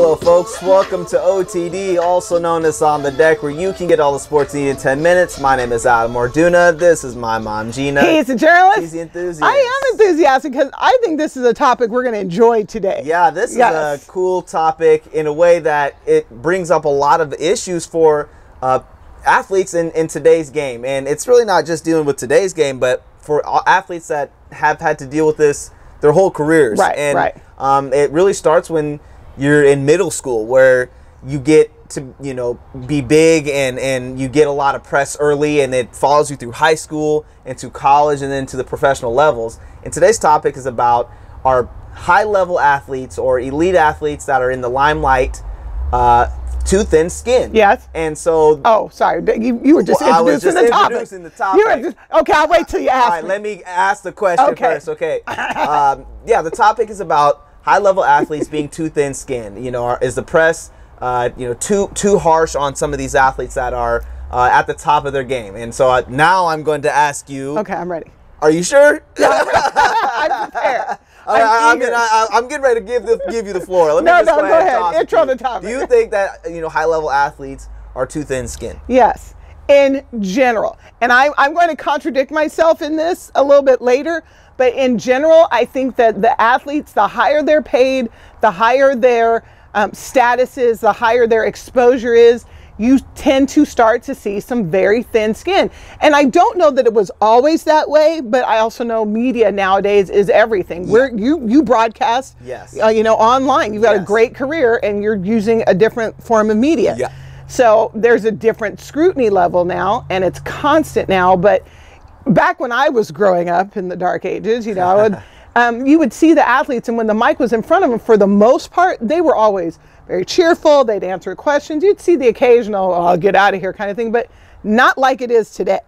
Hello folks, welcome to OTD, also known as On The Deck, where you can get all the sports needed in 10 minutes. My name is Adam Orduna. This is my mom, Gina. He's a journalist. She's the enthusiast. I am enthusiastic because I think this is a topic we're going to enjoy today. Yeah, this is a cool topic in a way that it brings up a lot of issues for athletes in today's game. And it's really not just dealing with today's game, but for athletes that have had to deal with this their whole careers. Right, and, right. It really starts when you're in middle school, where you get to, you know, be big and you get a lot of press early, and it follows you through high school and to college and then to the professional levels. And today's topic is about our high-level athletes or elite athletes that are in the limelight, too thin-skinned. Yes. And so... Oh, sorry. You were just introducing the topic. Introducing the topic. You were just, okay, I'll wait till you ask All right, me. let me ask the question first. Okay. Yeah, the topic is about high-level athletes being too thin-skinned. You know, is the press, you know, too harsh on some of these athletes that are at the top of their game? And so now I'm going to ask you. Okay, I'm ready. Are you sure? I'm prepared. I'm getting ready to give you the floor. Let me just go ahead. Intro the topic. Do you think that, you know, high-level athletes are too thin-skinned? Yes, in general. And I'm going to contradict myself in this a little bit later. But in general, I think that the athletes, the higher they're paid, the higher their status is, the higher their exposure is, you tend to start to see some very thin skin. And I don't know that it was always that way, but I also know media nowadays is everything. Yeah. You broadcast, yes, you know, online. You've got a great career and you're using a different form of media. Yeah. So there's a different scrutiny level now, and it's constant now. But back when I was growing up in the dark ages, you know, you would see the athletes, and when the mic was in front of them, for the most part, they were always very cheerful. They'd answer questions. You'd see the occasional, oh, I'll get out of here kind of thing, but not like it is today.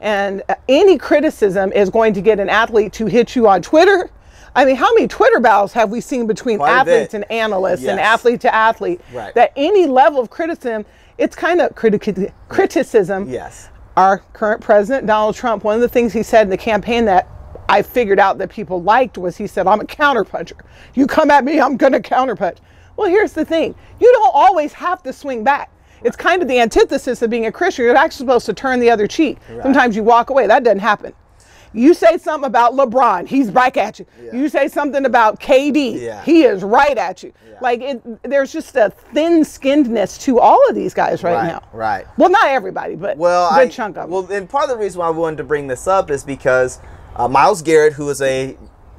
And any criticism is going to get an athlete to hit you on Twitter. I mean, how many Twitter battles have we seen between athletes and analysts and athlete to athlete? Right. That any level of criticism, it's kind of criticism. Yes. Our current president, Donald Trump, one of the things he said in the campaign that I figured out that people liked was he said, I'm a counterpuncher. You come at me, I'm going to counterpunch. Well, here's the thing. You don't always have to swing back. It's kind of the antithesis of being a Christian. You're actually supposed to turn the other cheek. Right. Sometimes you walk away. That doesn't happen. You say something about LeBron, he's back at you. Yeah. You say something about KD, he is right at you. Yeah. Like, there's just a thin-skinnedness to all of these guys right now. Right. Well, not everybody, but a good chunk of them. Well, and part of the reason why I wanted to bring this up is because Myles Garrett, who is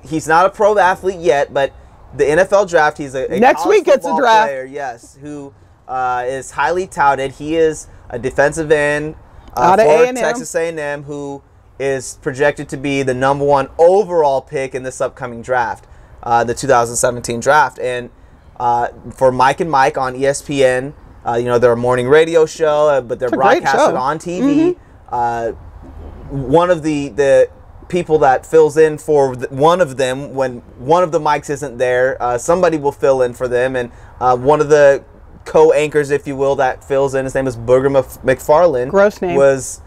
he's not a pro athlete yet, but the NFL draft, he's a next week it's a draft player, yes, who is highly touted. He is a defensive end out of A&M. Texas A&M, who is projected to be the #1 overall pick in this upcoming draft, the 2017 draft. And for Mike and Mike on ESPN, you know, they're a morning radio show, but they're broadcasted on TV. One of the people that fills in for one of them when one of the mics isn't there, somebody will fill in for them. And one of the co-anchors, if you will, that fills in, his name is Booger McFarland. Gross name. Was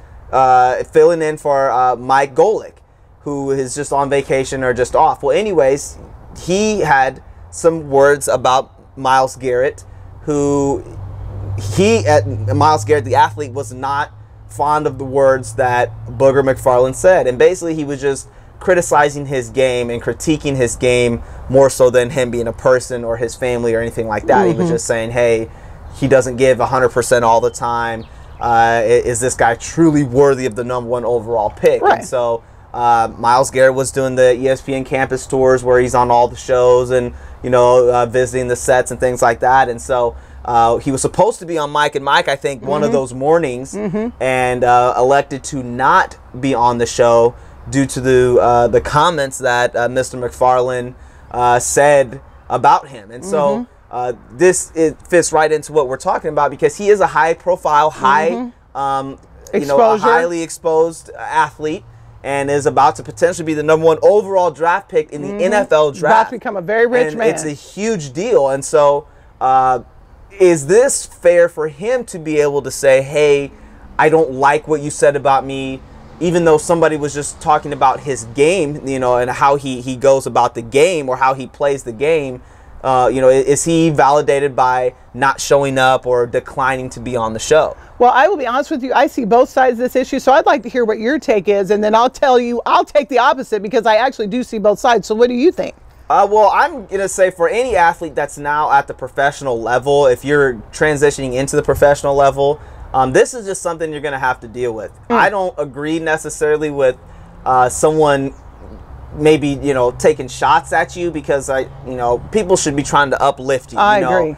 filling in for Mike Golick, who is just on vacation or just off. Well, anyways, he had some words about Myles Garrett, who Myles Garrett, the athlete, was not fond of the words that Booger McFarland said. And basically he was just criticizing his game and critiquing his game more so than him being a person or his family or anything like that. He was just saying, hey, he doesn't give 100% all the time. Is this guy truly worthy of the #1 overall pick? Right. And so Myles Garrett was doing the ESPN campus tours where he's on all the shows and, you know, visiting the sets and things like that. And so he was supposed to be on Mike and Mike, I think, one of those mornings, and elected to not be on the show due to the comments that Mr. McFarland said about him. And so this fits right into what we're talking about, because he is a high-profile, you know, a highly exposed athlete, and is about to potentially be the #1 overall draft pick in the NFL draft. About to become a very rich man. It's a huge deal. And so is this fair for him to be able to say, hey, I don't like what you said about me, even though somebody was just talking about his game, you know, and how he goes about the game or how he plays the game? is he validated by not showing up or declining to be on the show? Well, I will be honest with you. I see both sides of this issue, so I'd like to hear what your take is, and then I'll tell you, I'll take the opposite because I actually do see both sides. So what do you think? Well, I'm going to say for any athlete that's now at the professional level, if you're transitioning into the professional level, this is just something you're going to have to deal with. I don't agree necessarily with someone maybe, taking shots at you because people should be trying to uplift you. I agree.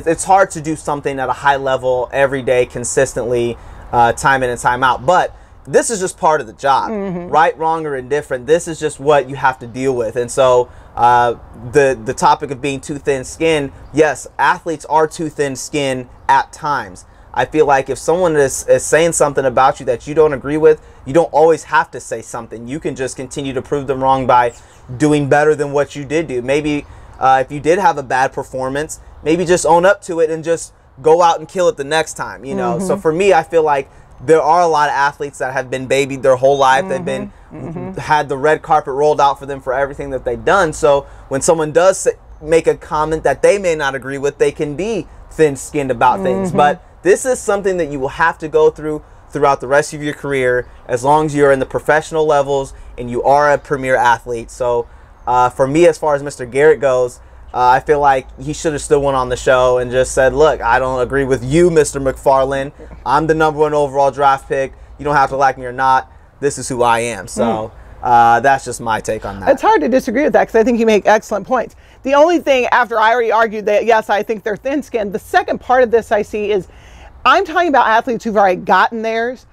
It's hard to do something at a high level every day consistently, time in and time out. But this is just part of the job, right, wrong, or indifferent. This is just what you have to deal with. And so the topic of being too thin-skinned, yes, athletes are too thin-skinned at times. I feel like if someone is saying something about you that you don't agree with, you don't always have to say something. You can just continue to prove them wrong by doing better than what you did do. Maybe if you did have a bad performance, maybe just own up to it and just go out and kill it the next time. So for me, I feel like there are a lot of athletes that have been babied their whole life. They've been had the red carpet rolled out for them for everything that they've done. So when someone does make a comment that they may not agree with, they can be thin-skinned about things. But this is something that you will have to go through throughout the rest of your career as long as you're in the professional levels and you are a premier athlete. So for me, as far as Mr. Garrett goes, I feel like he should have still went on the show and just said, look, I don't agree with you, Mr. McFarland. I'm the #1 overall draft pick. You don't have to like me or not. This is who I am. So that's just my take on that. It's hard to disagree with that because I think you make excellent points. The only thing, after I already argued that, yes, I think they're thin-skinned, the second part of this I see is I'm talking about athletes who've already gotten theirs.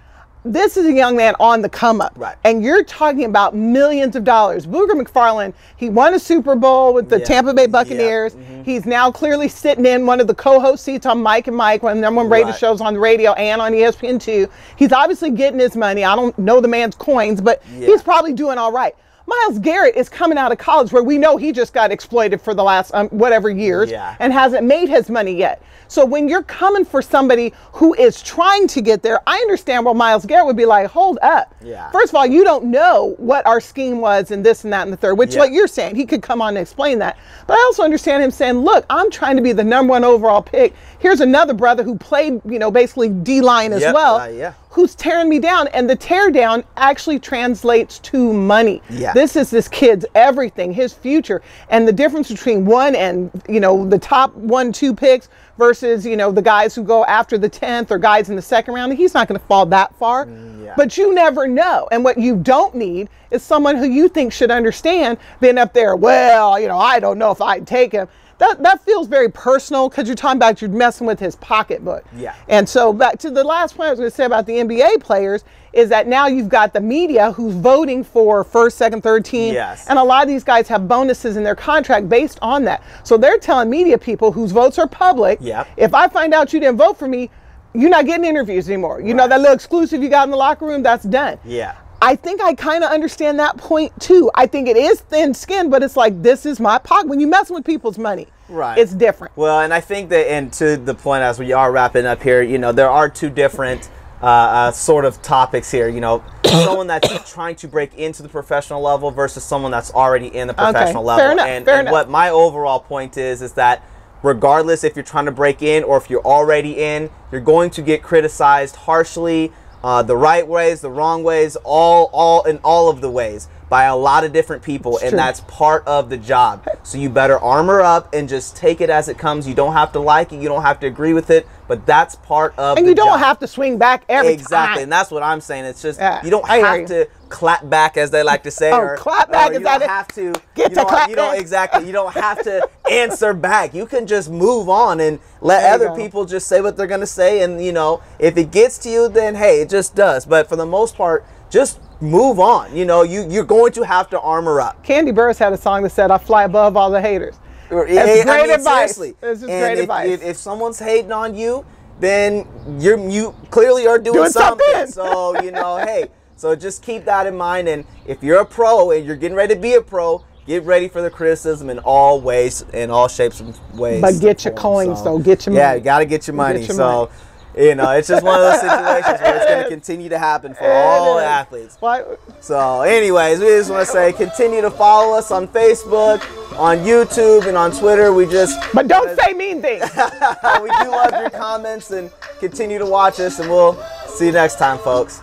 This is a young man on the come up. Right. And you're talking about millions of dollars. Booger McFarland, he won a Super Bowl with the Tampa Bay Buccaneers. He's now clearly sitting in one of the co-host seats on Mike and Mike, one of the #1 rated shows on the radio and on ESPN2. He's obviously getting his money. I don't know the man's coins, but he's probably doing all right. Myles Garrett is coming out of college where we know he just got exploited for the last whatever years and hasn't made his money yet. So when you're coming for somebody who is trying to get there, I understand where Myles Garrett would be like, hold up. First of all, you don't know what our scheme was and this and that and the third, which what you're saying, he could come on and explain that. But I also understand him saying, look, I'm trying to be the #1 overall pick. Here's another brother who played, basically D-line as well, who's tearing me down. And the tear down actually translates to money. This is this kid's everything, his future. And the difference between one and, the top 1-2 picks versus, the guys who go after the 10th or guys in the second round, he's not going to fall that far. But you never know. And what you don't need is someone who you think should understand being up there, well, I don't know if I'd take him. That feels very personal because you're talking about you're messing with his pocketbook. And so back to the last point I was going to say about the NBA players is that now you've got the media who's voting for first, second, third team. And a lot of these guys have bonuses in their contract based on that. So they're telling media people whose votes are public, if I find out you didn't vote for me, you're not getting interviews anymore. You know, that little exclusive you got in the locker room, that's done. I think I kind of understand that point too. I think it is thin skin, but it's like, this is my pocket. When you mess with people's money, it's different. Well, and I think that, and to the point as we are wrapping up here, there are two different sort of topics here. Someone that's trying to break into the professional level versus someone that's already in the professional level. Fair enough, fair enough. What my overall point is that regardless if you're trying to break in or if you're already in, you're going to get criticized harshly. The right ways, the wrong ways, all in all of the ways by a lot of different people, and that's part of the job. So you better armor up and just take it as it comes. You don't have to like it, you don't have to agree with it, but that's part of the job. And you don't have to swing back every time. And that's what I'm saying. It's just you don't have to clap back, as they like to say, or clap back. Or you don't have to you don't have to answer back. You can just move on and let other people just say what they're gonna say, and if it gets to you, then hey, it just does. But for the most part, just move on. You're going to have to armor up. Candy Burris had a song that said, "I fly above all the haters." That's great advice. This is great advice. If someone's hating on you, then you clearly are doing something. So hey. So just keep that in mind, and if you're a pro and you're getting ready to be a pro, get ready for the criticism in all ways, in all shapes and ways. But get your coins, though. Get your money. Yeah, you got to get your money. You know, it's just one of those situations where it's going to continue to happen for all athletes. So anyways, we just want to say continue to follow us on Facebook, on YouTube, and on Twitter. But don't say mean things. We do love your comments, and continue to watch us, and we'll see you next time, folks.